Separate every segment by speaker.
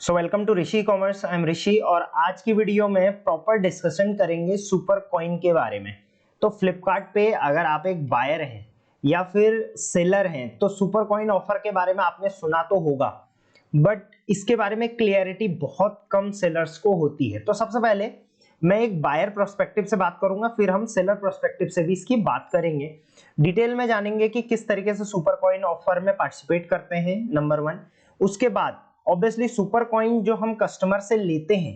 Speaker 1: So welcome to Rishi commerce. I am Rishi और आज की वीडियो में प्रॉपर डिस्कशन करेंगे सुपर कॉइन के बारे में। तो फ्लिपकार्ट पे अगर आप एक बायर हैं या फिर सेलर हैं तो सुपर कॉइन ऑफर के बारे में आपने सुना तो होगा, बट इसके बारे में क्लियरिटी बहुत कम सेलर्स को होती है। तो सबसे पहले मैं एक बायर प्रोस्पेक्टिव से बात करूंगा, फिर हम सेलर प्रोस्पेक्टिव से भी इसकी बात करेंगे। डिटेल में जानेंगे कि किस तरीके से सुपर कॉइन ऑफर में पार्टिसिपेट करते हैं, नंबर 1। उसके बाद ऑब्वियसली सुपर कॉइन जो हम कस्टमर से लेते हैं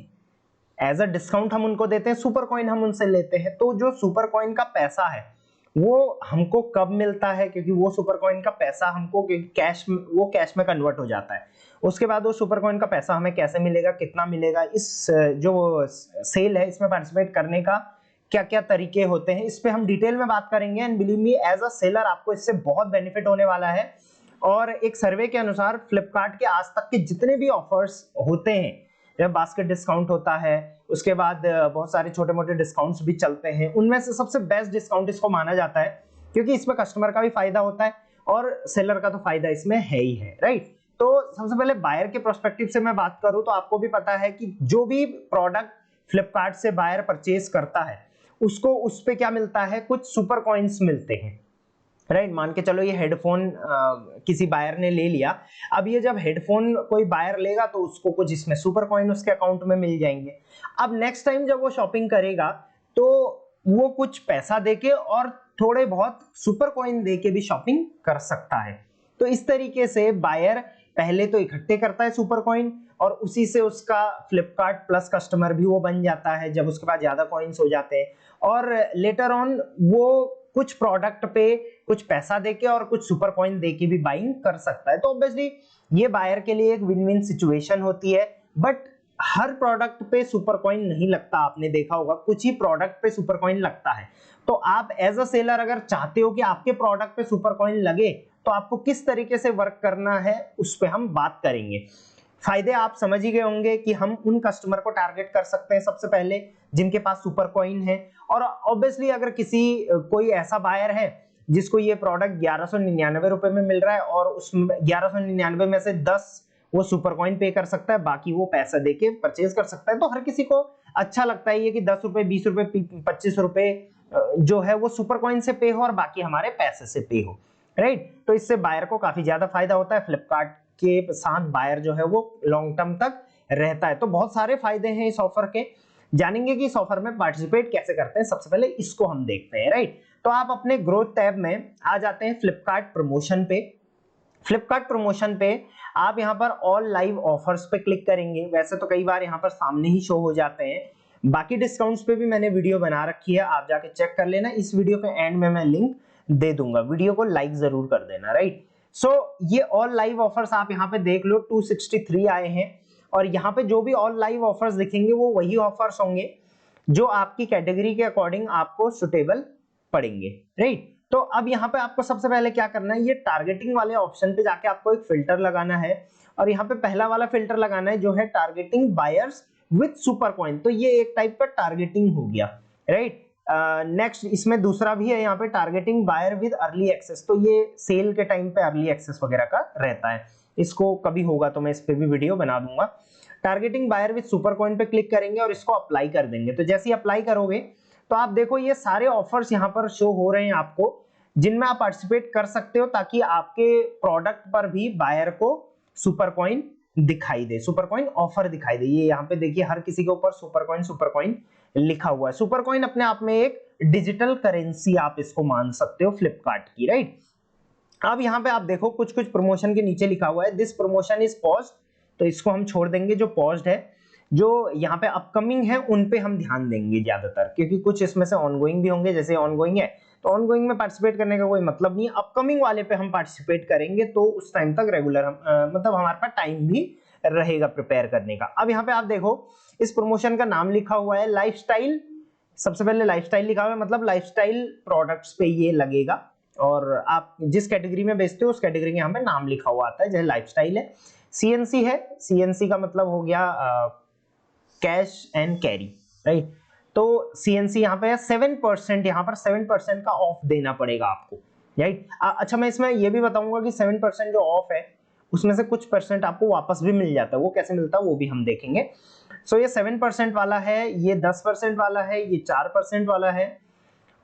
Speaker 1: एज अ डिस्काउंट हम उनको देते हैं, सुपर कॉइन हम उनसे लेते हैं, तो जो सुपर कॉइन का पैसा है वो हमको कब मिलता है, क्योंकि वो सुपर कॉइन का पैसा हमको कैश में कन्वर्ट हो जाता है। उसके बाद वो सुपर कॉइन का पैसा हमें कैसे मिलेगा, कितना मिलेगा, इस जो सेल है इसमें पार्टिसिपेट करने का क्या क्या तरीके होते हैं, इस पे हम डिटेल में बात करेंगे। And believe me as a seller आपको इससे बहुत बेनिफिट होने वाला है। और एक सर्वे के अनुसार फ्लिपकार्ट के आज तक के जितने भी ऑफर्स होते हैं, जब बास्केट डिस्काउंट होता है, उसके बाद बहुत सारे छोटे मोटे डिस्काउंट्स भी चलते हैं, उनमें से सबसे बेस्ट डिस्काउंट इसको माना जाता है, क्योंकि इसमें कस्टमर का भी फायदा होता है और सेलर का तो फायदा इसमें है ही है, राइट। तो सबसे पहले बायर के प्रोस्पेक्टिव से मैं बात करूं तो आपको भी पता है कि जो भी प्रोडक्ट फ्लिपकार्ट से बायर परचेज करता है उसको उस पे क्या मिलता है, कुछ सुपर कॉइन्स मिलते हैं, राइट। मान के चलो ये हेडफोन किसी बायर ने ले लिया, अब ये जब हेडफोन कोई बायर लेगा तो उसको कुछ इसमें सुपर कॉइन उसके अकाउंट में मिल जाएंगे। अब नेक्स्ट टाइम जब वो शॉपिंग करेगा तो वो कुछ पैसा देके और थोड़े बहुत सुपर कॉइन देके भी शॉपिंग कर सकता है। तो इस तरीके से बायर पहले तो इकट्ठे करता है सुपर कॉइन और उसी से उसका फ्लिपकार्ट प्लस कस्टमर भी वो बन जाता है जब उसके पास ज्यादा कॉइन्स हो जाते हैं, और लेटर ऑन वो कुछ प्रोडक्ट पे कुछ पैसा देके और कुछ सुपर कॉइन देके भी बाइंग कर सकता है। तो ऑब्वियसली ये बायर के लिए एक विन विन सिचुएशन होती है, बट हर प्रोडक्ट पे सुपर कॉइन नहीं लगता। आपने देखा होगा कुछ ही प्रोडक्ट पे सुपर कॉइन लगता है। तो आप एज अ सेलर अगर चाहते हो कि आपके प्रोडक्ट पे सुपर कॉइन लगे तो आपको किस तरीके से वर्क करना है उस पर हम बात करेंगे। फायदे आप समझ ही गए होंगे कि हम उन कस्टमर को टारगेट कर सकते हैं सबसे पहले जिनके पास सुपर कॉइन है, और ऑब्वियसली अगर कोई ऐसा बायर है जिसको ये प्रोडक्ट 1199 रुपए में मिल रहा है और उसमें 1199 में से 10 वो सुपर कॉइन पे कर सकता है, बाकी वो पैसा देके परचेज कर सकता है। तो हर किसी को अच्छा लगता है ये कि 10 रुपए, 20 रुपए, 25 रुपए जो है वो सुपर कॉइन से पे हो और बाकी हमारे पैसे से पे हो, राइट। तो इससे बायर को काफी ज्यादा फायदा होता है, फ्लिपकार्ट के साथ बायर जो है वो लॉन्ग टर्म तक रहता है। तो बहुत सारे फायदे हैं इस ऑफर के, जानेंगे कि इस ऑफर में पार्टिसिपेट कैसे करते हैं। सबसे पहले इसको हम देखते हैं, राइट। तो आप अपने ग्रोथ टैब में आ जाते हैं फ्लिपकार्ट प्रमोशन पे। फ्लिपकार्ट प्रमोशन पे आप यहां पर ऑल लाइव ऑफर्स पे क्लिक करेंगे। वैसे तो कई बार यहां पर सामने ही शो हो जाते हैं, बाकी डिस्काउंट्स पे भी मैंने वीडियो बना रखी है, आप जाके चेक कर लेना। इस वीडियो के एंड में मैं लिंक दे दूंगा, वीडियो को लाइक जरूर कर देना, राइट। सो ये ऑल लाइव ऑफर्स आप यहाँ पे देख लो, 263 आए हैं, और यहाँ पे जो भी ऑल लाइव ऑफर्स दिखेंगे वो वही ऑफर्स होंगे जो आपकी कैटेगरी के अकॉर्डिंग आपको सुटेबल पड़ेंगे, राइट। तो अब यहाँ पे आपको सबसे पहले क्या करना है, ये टारगेटिंग वाले ऑप्शन पे जाके आपको एक फिल्टर लगाना है, और यहाँ पे पहला वाला फिल्टर लगाना है जो है targeting buyers with super coin. तो ये एक टाइप का टारगेटिंग हो गया, राइट। नेक्स्ट इसमें दूसरा भी है यहाँ पे targeting buyer with early access. तो ये सेल के टाइम पे अर्ली एक्सेस वगैरह का रहता है, इसको कभी होगा तो मैं इस पे भी वीडियो बना दूंगा। Targeting buyer with super coin पे क्लिक करेंगे और इसको अप्लाई कर देंगे। तो जैसे ही अप्लाई करोगे तो आप देखो ये सारे ऑफर्स यहाँ पर शो हो रहे हैं आपको, जिनमें आप पार्टिसिपेट कर सकते हो ताकि आपके प्रोडक्ट पर भी बायर को सुपर कॉइन दिखाई दे, सुपर कॉइन ऑफर दिखाई दे। ये यहाँ पे देखिए हर किसी के ऊपर सुपर कॉइन लिखा हुआ है। सुपर कॉइन अपने आप में एक डिजिटल करेंसी आप इसको मान सकते हो फ्लिपकार्ट की, राइट। अब यहाँ पे आप देखो कुछ कुछ प्रमोशन के नीचे लिखा हुआ है दिस प्रमोशन इज पॉज्ड, तो इसको हम छोड़ देंगे। जो पॉज्ड है, जो यहाँ पे अपकमिंग है उन पे हम ध्यान देंगे ज्यादातर, क्योंकि कुछ इसमें से ऑनगोइंग भी होंगे। जैसे ऑनगोइंग है तो ऑनगोइंग में पार्टिसिपेट करने का कोई मतलब नहीं, अपकमिंग वाले पे हम पार्टिसिपेट करेंगे तो उस टाइम तक रेगुलर मतलब हमारे पास टाइम भी रहेगा प्रिपेयर करने का। अब यहाँ पे आप देखो इस प्रमोशन का नाम लिखा हुआ है लाइफस्टाइल। सबसे पहले लाइफस्टाइल लिखा हुआ है, मतलब लाइफस्टाइल प्रोडक्ट्स पे ये लगेगा, और आप जिस कैटेगरी में बेचते हो उस कैटेगरी के यहाँ पे नाम लिखा हुआ आता है, जैसे लाइफस्टाइल है। सीएनसी है, सीएनसी का मतलब हो गया कैश एंड कैरी, राइट। तो सीएनसी यहाँ पे है 7%, यहाँ पर 7% का ऑफ देना पड़ेगा आपको, राइट। अच्छा मैं इसमें ये भी बताऊंगा कि 7% जो ऑफ है उसमें से कुछ परसेंट आपको वापस भी मिल जाता है। वो कैसे मिलता है वो भी हम देखेंगे। सो ये 7% वाला है, ये 10% वाला है, ये 4% वाला है,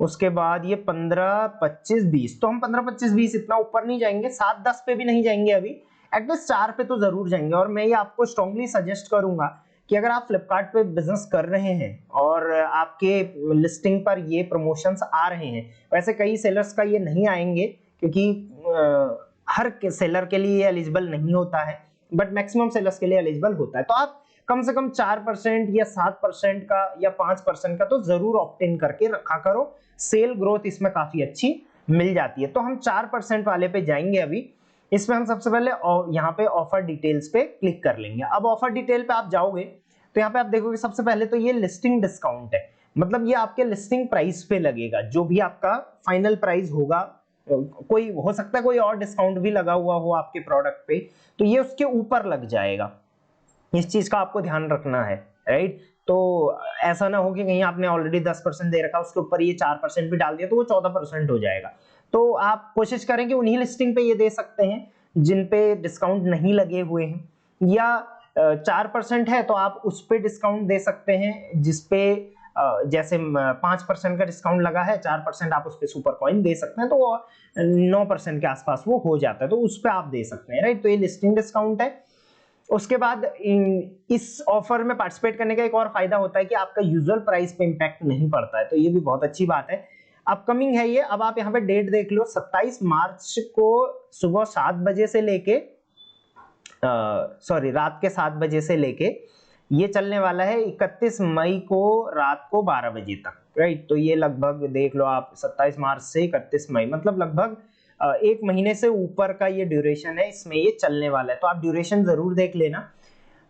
Speaker 1: उसके बाद ये 15, 25, 20। तो हम 15, 25, 20 इतना ऊपर नहीं जाएंगे, 7, 10 पे भी नहीं जाएंगे अभी, एटलीस्ट 4 पे तो जरूर जाएंगे। और मैं ये आपको स्ट्रांगली सजेस्ट करूंगा कि अगर आप फ्लिपकार्ट पे बिजनेस कर रहे हैं और आपके लिस्टिंग पर ये प्रमोशंस आ रहे हैं, वैसे कई सेलर्स का ये नहीं आएंगे क्योंकि हर सेलर के लिए एलिजिबल नहीं होता है, बट मैक्सिमम सेलर्स के लिए एलिजिबल होता है। तो आप कम से कम 4% या 7% का या 5% का तो जरूर ऑप्ट इन करके रखा करो, सेल ग्रोथ इसमें काफी अच्छी मिल जाती है। तो हम 4% वाले पे जाएंगे अभी। इसमें हम सबसे पहले यहाँ पे ऑफर डिटेल्स पे क्लिक कर लेंगे। अब ऑफर डिटेल पे आप जाओगे तो यहाँ पे आप देखोगे सबसे पहले तो ये लिस्टिंग डिस्काउंट है, मतलब ये आपके लिस्टिंग प्राइस पे लगेगा, जो भी आपका फाइनल प्राइस होगा। कोई हो सकता है कोई और डिस्काउंट भी लगा हुआ हो आपके प्रोडक्ट पे, तो ये उसके ऊपर लग जाएगा। इस चीज का आपको ध्यान रखना है, राइट। तो ऐसा ना हो कि कहीं आपने ऑलरेडी 10% दे रखा, उसके ऊपर ये 4% भी डाल दिया तो वो 14% हो जाएगा। तो आप कोशिश करें कि उन्हीं लिस्टिंग पे ये दे सकते हैं जिन पे डिस्काउंट नहीं लगे हुए हैं, या 4% है तो आप उस पे डिस्काउंट दे सकते हैं जिसपे जैसे 5% का डिस्काउंट लगा है, 4% आप उस पे सुपर कॉइन दे सकते हैं, तो 9% के आसपास वो हो जाता है, तो उस पे आप दे सकते हैं, राइट। तो ये लिस्टिंग डिस्काउंट है। उसके बाद इस ऑफर में पार्टिसिपेट करने का एक और फायदा होता है कि आपका यूजुअल प्राइस पे इंपैक्ट नहीं पड़ता है, तो ये भी बहुत अच्छी बात है। अपकमिंग है ये। अब आप यहाँ पे डेट देख लो, 27 मार्च को सुबह 7 बजे से लेके रात के 7 बजे से लेके ये चलने वाला है 31 मई को रात को 12 बजे तक, राइट। तो ये लगभग देख लो आप 27 मार्च से 31 मई, मतलब लगभग 1 महीने से ऊपर का ये ड्यूरेशन है, इसमें ये चलने वाला है। तो आप ड्यूरेशन जरूर देख लेना।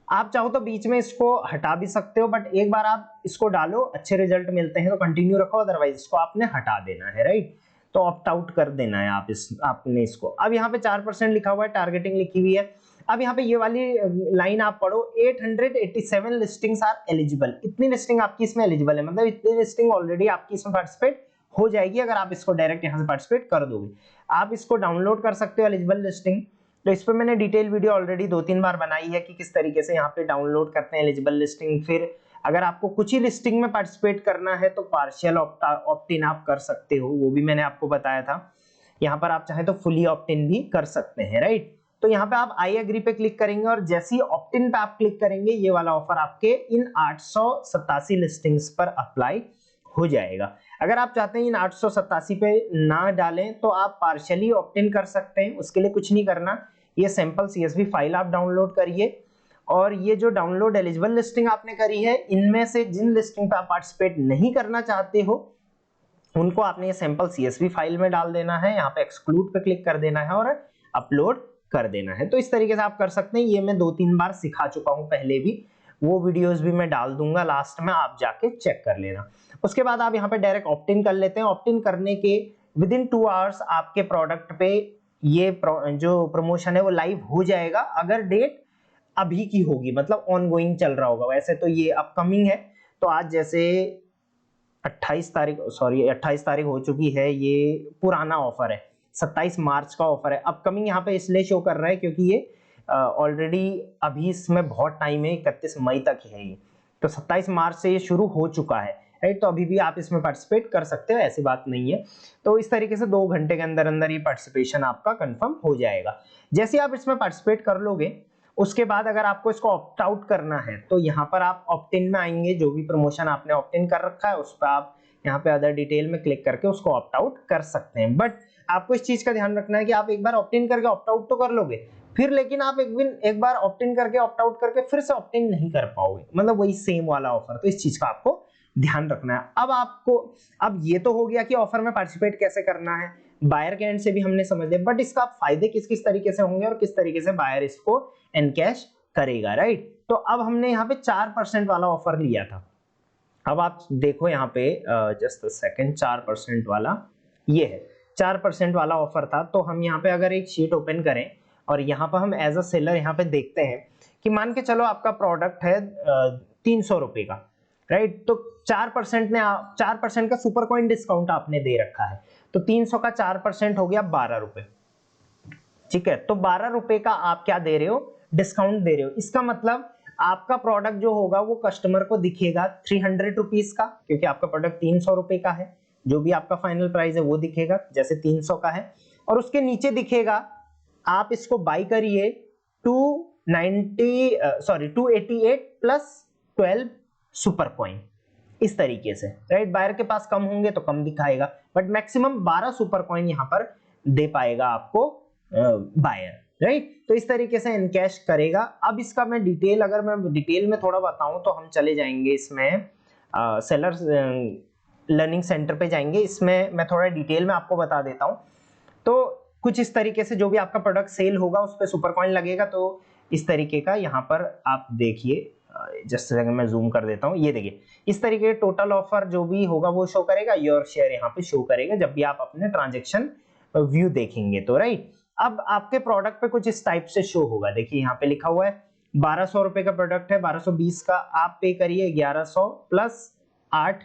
Speaker 1: आप चाहो तो बीच में इसको हटा भी सकते हो, बट एक बार आप इसको डालो, अच्छे रिजल्ट मिलते हैं तो कंटिन्यू रखो, अदरवाइज इसको आपने हटा देना है, राइट। तो ऑप्ट आउट कर देना है आपने इसको। अब यहाँ पे 4% लिखा हुआ है, टारगेटिंग लिखी हुई है। अब यहाँ पे ये वाली लाइन आप पढ़ो, 887 लिस्टिंग्स आर एलिजिबल। इतनी लिस्टिंग आपकी इसमें एलिजिबल है, मतलब इतनी लिस्टिंग ऑलरेडी आपकी इसमें पार्टिसिपेट हो जाएगी अगर आप इसको डायरेक्ट यहाँ से पार्टिसिपेट कर दोगे। आप इसको डाउनलोड कर सकते हो एलिजिबल लिस्टिंग, तो इस पर मैंने डिटेल वीडियो ऑलरेडी 2-3 बार बनाई है कि किस तरीके से यहाँ पे डाउनलोड करते हैं एलिजिबल लिस्टिंग। फिर अगर आपको कुछ ही लिस्टिंग में पार्टिसिपेट करना है तो पार्शियल ऑप्ट इन आप कर सकते हो, वो भी मैंने आपको बताया था। यहाँ पर आप चाहे तो फुली ऑप्ट इन भी कर सकते हैं, राइट। तो यहाँ पे आप आई एग्री पे क्लिक करेंगे और जैसे ही ऑप्ट इन पे आप क्लिक करेंगे ये वाला ऑफर आपके इन 887 लिस्टिंग्स पर अप्लाई हो जाएगा। अगर आप चाहते हैं इन 887 पे ना डालें तो आप पार्शियली ऑप्ट इन कर सकते हैं, उसके लिए कुछ नहीं करना। ये सैंपल CSV फाइल आप डाउनलोड करिए और ये जो डाउनलोड एलिजिबल लिस्टिंग आपने करी है, इनमें से जिन लिस्टिंग पे आप पार्टिसिपेट नहीं करना चाहते हो उनको आपने ये सैंपल CSV फाइल में डाल देना है। यहाँ पे एक्सक्लूड पे क्लिक कर देना है और अपलोड कर देना है। तो इस तरीके से आप कर सकते हैं। ये मैं 2-3 बार सिखा चुका हूं पहले भी, वो वीडियोस भी मैं डाल दूंगा लास्ट में, आप जाके चेक कर लेना। उसके बाद आप यहाँ पे डायरेक्ट ऑप्ट इन कर लेते हैं। ऑप्ट इन करने के विदिन 2 आवर्स आपके प्रोडक्ट पे ये जो प्रमोशन है वो लाइव हो जाएगा, अगर डेट अभी की होगी, मतलब ऑनगोइंग चल रहा होगा। वैसे तो ये अपकमिंग है, तो आज जैसे 28 तारीख हो चुकी है, ये पुराना ऑफर है, 27 मार्च का ऑफर है। अपकमिंग यहाँ पे इसलिए शो कर रहा है क्योंकि ये ऑलरेडी अभी इसमें बहुत टाइम है, 31 मई तक है ये, तो 27 मार्च से ये शुरू हो चुका है, राइट। तो अभी भी आप इसमें पार्टिसिपेट कर सकते हो, ऐसी बात नहीं है। तो इस तरीके से 2 घंटे के अंदर अंदर ये पार्टिसिपेशन आपका कंफर्म हो जाएगा। जैसे आप इसमें पार्टिसिपेट कर लोगे उसके बाद अगर आपको इसको ऑप्ट आउट करना है तो यहाँ पर आप ऑप्ट इन में आएंगे, जो भी प्रमोशन आपने ऑप्ट इन कर रखा है उस पर आप यहाँ पे अदर डिटेल में क्लिक करके उसको ऑप्ट आउट कर सकते हैं। बट आपको इस चीज का ध्यान रखना है कि आप एक बार ऑप्ट इन करके ऑप्ट आउट तो कर लोगे, फिर लेकिन आप एक बार ऑप्ट इन करके ऑप्ट आउट करके फिर से ऑप्ट इन नहीं कर पाओगे, मतलब वही सेम वाला ऑफर। तो इस चीज का आपको ध्यान रखना है। अब ये तो हो गया कि ऑफर में पार्टिसिपेट कैसे करना है, बायर के एंड से भी हमने समझ लिया, बट इसका फायदे किस किस तरीके से होंगे और किस तरीके से बायर इसको एनकैश करेगा, राइट। तो अब हमने यहाँ पे 4% वाला ऑफर लिया था। अब आप देखो यहाँ पे जस्ट सेकंड, 4% वाला ये है, 4% वाला ऑफर था। तो हम यहाँ पे अगर एक शीट ओपन करें और यहाँ पर हम एज अ सेलर यहाँ पे देखते हैं कि मान के चलो आपका प्रोडक्ट है 300 रुपए का, राइट। तो 4% का सुपर कॉइन डिस्काउंट आपने दे रखा है, तो 300 का 4% हो गया 12 रुपए, ठीक है, तो 12 रुपए का आप क्या दे रहे हो, डिस्काउंट दे रहे हो। इसका मतलब आपका प्रोडक्ट जो होगा वो कस्टमर को दिखेगा 300 रुपीज का, क्योंकि आपका प्रोडक्ट 300 रुपए का है, जो भी आपका फाइनल प्राइस है वो दिखेगा जैसे 300 का है, और उसके नीचे दिखेगा आप इसको बाई करिए 288 प्लस 12 सुपर कॉइन, इस तरीके से, राइट। बायर के पास कम होंगे तो कम दिखाएगा, बट मैक्सिमम 12 सुपर कॉइन यहां पर दे पाएगा आपको बायर, राइट। तो इस तरीके से इनकैश करेगा। अब इसका मैं डिटेल, अगर मैं डिटेल में थोड़ा बताऊं तो हम चले जाएंगे इसमें सेलर लर्निंग सेंटर पे जाएंगे। इसमें मैं थोड़ा डिटेल में आपको बता देता हूं। तो कुछ इस तरीके से जो भी आपका प्रोडक्ट सेल होगा उस पर सुपर कॉइन लगेगा। तो इस तरीके का यहाँ पर आप देखिए, जस्ट अगर मैं जूम कर देता हूँ, ये देखिए इस तरीके टोटल ऑफर जो भी होगा वो शो करेगा, योर शेयर यहाँ पे शो करेगा जब भी आप अपने ट्रांजेक्शन व्यू देखेंगे तो, राइट। अब आपके प्रोडक्ट पे कुछ इस टाइप से शो होगा। देखिए यहाँ पे लिखा हुआ है 1200 रुपए का प्रोडक्ट है, 1220 का आप पे करिए 1100 प्लस 8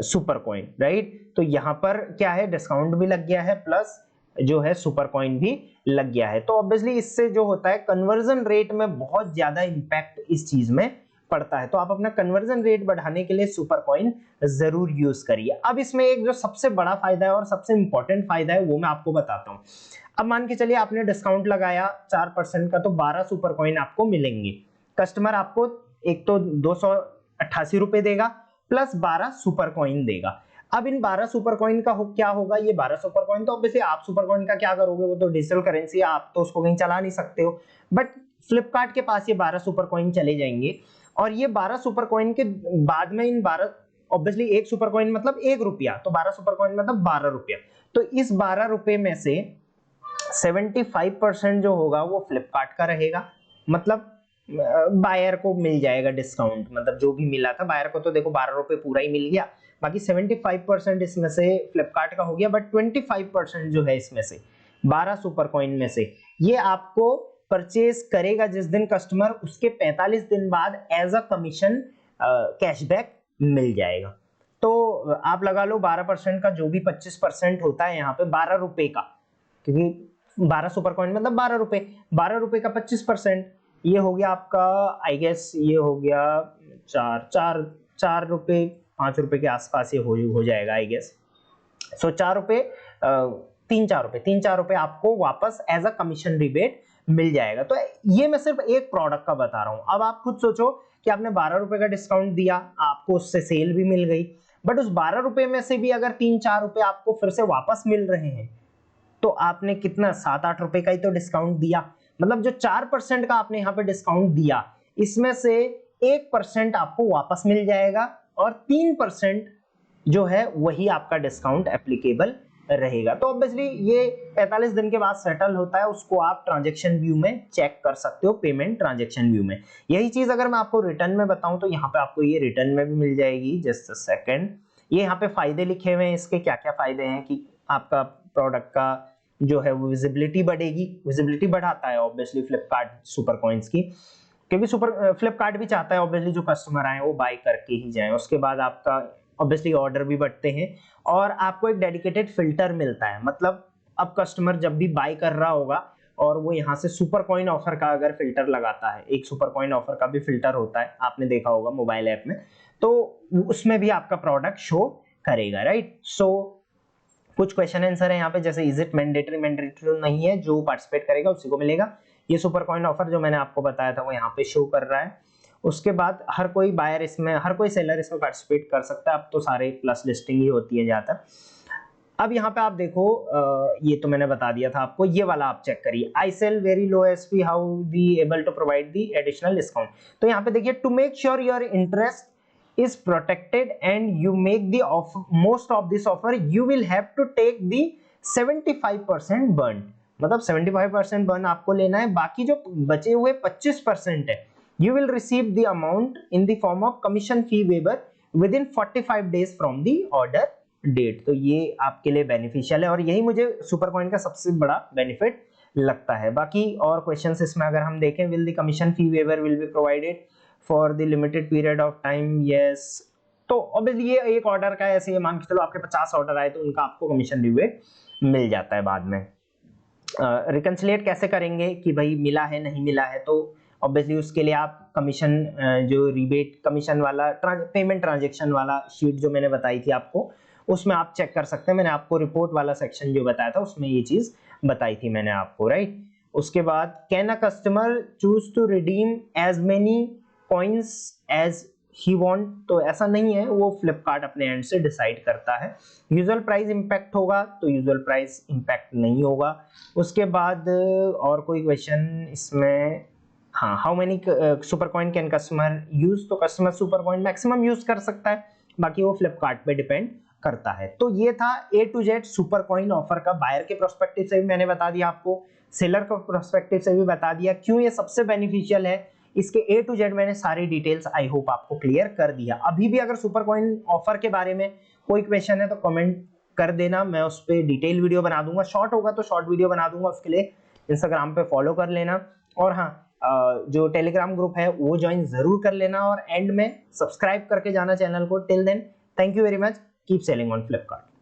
Speaker 1: सुपर कॉइन, राइट। तो यहाँ पर क्या है, डिस्काउंट भी लग गया है प्लस जो है सुपर कॉइन भी लग गया है। तो ऑब्वियसली इससे जो होता है कन्वर्जन रेट में बहुत ज्यादा इंपैक्ट इस चीज में पड़ता है। तो आप अपना कन्वर्जन रेट बढ़ाने के लिए सुपर कॉइन जरूर यूज करिए। अब इसमें एक जो सबसे बड़ा फायदा है और सबसे इंपॉर्टेंट फायदा है वो मैं आपको बताता हूं। अब मान के चलिए आपने डिस्काउंट लगाया 4% का, तो 12 सुपर कॉइन आपको मिलेंगे। कस्टमर आपको एक तो 288 रुपए देगा प्लस 12 सुपर कॉइन देगा। अब इन 12 सुपर कॉइन का क्या होगा, ये 12 सुपर कॉइन तो ऑब्वियसली आप सुपर कॉइन का क्या करोगे, वो तो डिजिटल करेंसी है, आप तो उसको कहीं चला नहीं सकते हो। बट फ्लिपकार्ट के पास ये 12 सुपर कॉइन चले जाएंगे, और ये 12 सुपर कॉइन के बाद में इन 12, ऑब्वियसली एक सुपर कॉइन मतलब 1 रुपया, तो 12 सुपर कॉइन मतलब 12 रुपया। तो इस 12 रुपए में से 75% जो होगा वो फ्लिपकार्ट का रहेगा, मतलब बायर को मिल जाएगा डिस्काउंट, मतलब जो भी मिला था बायर को तो देखो 12 रुपए पूरा ही मिल गया, बाकी 75% इसमें से फ्लिपकार्ट का हो गया। बट 25% जो है इसमें से 12 सुपर कॉइन में से ये आपको परचेज करेगा जिस दिन कस्टमर, उसके 45 दिन बाद एज अ कमीशन कैशबैक मिल जाएगा। तो आप लगा लो 12% का जो भी 25% होता है यहाँ पे 12 रुपए का, क्योंकि 12 सुपर कॉइन मतलब 12 रुपए, 12 रुपए का 25% ये हो गया आपका, आई गेस ये हो गया 4 रुपए 5 रुपए के आसपास ये हो जाएगा आई गेस। सो 4 रुपए 3-4 रुपए आपको वापस एज अ कमीशन रिबेट मिल जाएगा। तो ये मैं सिर्फ एक प्रोडक्ट का बता रहा हूं। अब आप खुद सोचो कि आपने 12 रुपए का डिस्काउंट दिया, आपको उससे सेल भी मिल गई, बट उस 12 रुपए में से भी अगर 3-4 रुपए आपको फिर से वापस मिल रहे हैं, तो आपने कितना 7-8 रुपए का ही तो डिस्काउंट दिया। मतलब जो 4% का आपने यहाँ पे डिस्काउंट दिया, इसमें से 1% आपको वापस मिल जाएगा, और 3% जो है वही आपका डिस्काउंट एप्लीकेबल रहेगा। तो ऑब्वियसली ये 45 दिन के बाद सेटल होता है, उसको आप ट्रांजैक्शन व्यू में चेक कर सकते हो, पेमेंट ट्रांजैक्शन व्यू में। यही चीज अगर मैं आपको रिटर्न में बताऊं तो यहाँ पे आपको ये रिटर्न में भी मिल जाएगी। जस्ट अ सेकंड, ये यहाँ पे फायदे लिखे हुए हैं इसके, क्या क्या फायदे हैं कि आपका प्रोडक्ट का जो है वो विजिबिलिटी बढ़ेगी, विजिबिलिटी बढ़ाता है ऑब्वियसली फ्लिपकार्ट सुपर कॉइन्स की, क्योंकि फ्लिपकार्ट भी चाहता है ऑब्वियसली जो कस्टमर आए वो बाय करके ही जाएं। उसके बाद आपका ऑब्वियसली ऑर्डर भी बढ़ते हैं, और आपको एक डेडिकेटेड फिल्टर मिलता है। मतलब अब कस्टमर जब भी बाय कर रहा होगा और वो यहाँ से सुपर कॉइन ऑफर का अगर फिल्टर लगाता है, एक सुपर कॉइन ऑफर का भी फिल्टर होता है, आपने देखा होगा मोबाइल ऐप में, तो उसमें भी आपका प्रोडक्ट शो करेगा, राइट। सो कुछ क्वेश्चन आंसर है यहाँ पे, जैसे इज इट मैंडेटरी, मैंडेटरी नहीं है, जो पार्टिसिपेट करेगा उसी को मिलेगा। ये सुपर कॉइन ऑफर जो मैंने आपको बताया था वो यहाँ पे शो कर रहा है। उसके बाद हर कोई बायर इसमें, हर कोई सेलर इसमें पार्टिसिपेट कर सकता है। अब तो सारे प्लस लिस्टिंग ही होती है ज्यादातर। अब यहाँ पे आप देखो, ये तो मैंने बता दिया था आपको, ये वाला आप चेक करिए, I sell very low SP, how they able to provide the additional discount. तो यहाँ पे देखिए, to make sure your interest is protected and you make the offer, most of this offer you will have to take the 75% burn, मतलब 75% burn आपको लेना है, बाकी जो बचे हुए 25% है you will receive the amount in the form of commission fee waiver within 45 days from the order date। तो ये आपके लिए बेनिफिशियल है, और यही मुझे सुपर कॉइन का सबसे बड़ा बेनिफिट लगता है। बाकी और क्वेश्चंस इसमें अगर हम देखें, will the commission fee waiver will be provided for the limited period of time, yes. तो ऑब्वियसली ये एक ऑर्डर का ऐसे मान के चलो आपके 50 ऑर्डर आए तो उनका आपको कमीशन रिबेट मिल जाता है बाद में। रिकंसिलिएट कैसे करेंगे कि भाई मिला है नहीं मिला है, तो ऑब्वियसली उसके लिए आप कमीशन जो रिबेट कमीशन वाला पेमेंट ट्रांजेक्शन वाला शीट जो मैंने बताई थी आपको, उसमें आप चेक कर सकते हैं। मैंने आपको रिपोर्ट वाला सेक्शन जो बताया था उसमें ये चीज बताई थी मैंने आपको, राइट। उसके बाद can a customer choose to redeem as many coins as he want, तो ऐसा नहीं है, वो फ्लिपकार्ट अपने एंड से डिसाइड करता है। यूजुअल प्राइस इंपैक्ट होगा तो यूजुअल प्राइस इंपैक्ट नहीं होगा। उसके बाद और कोई क्वेश्चन इसमें, हाँ, how many super coin can customer use, तो customer super coin maximum use कर सकता है, बाकी वो फ्लिपकार्ट पे डिपेंड करता है। तो ये था A to Z super coin offer का। बायर के प्रोस्पेक्टिव से भी मैंने बता दिया आपको, सेलर का प्रोस्पेक्टिव से भी बता दिया क्यों ये सबसे बेनिफिशियल है। इसके A to Z मैंने सारी डिटेल्स आई होप आपको क्लियर कर दिया। अभी भी अगर सुपर कॉइन ऑफर के बारे में कोई क्वेश्चन है तो कमेंट कर देना, मैं उस पर डिटेल वीडियो बना दूंगा। शॉर्ट होगा तो शॉर्ट वीडियो बना दूंगा, उसके लिए इंस्टाग्राम पे फॉलो कर लेना। और हाँ, जो टेलीग्राम ग्रुप है वो ज्वाइन जरूर कर लेना, और एंड में सब्सक्राइब करके जाना चैनल को। Till then, thank you very much, keep selling on Flipkart.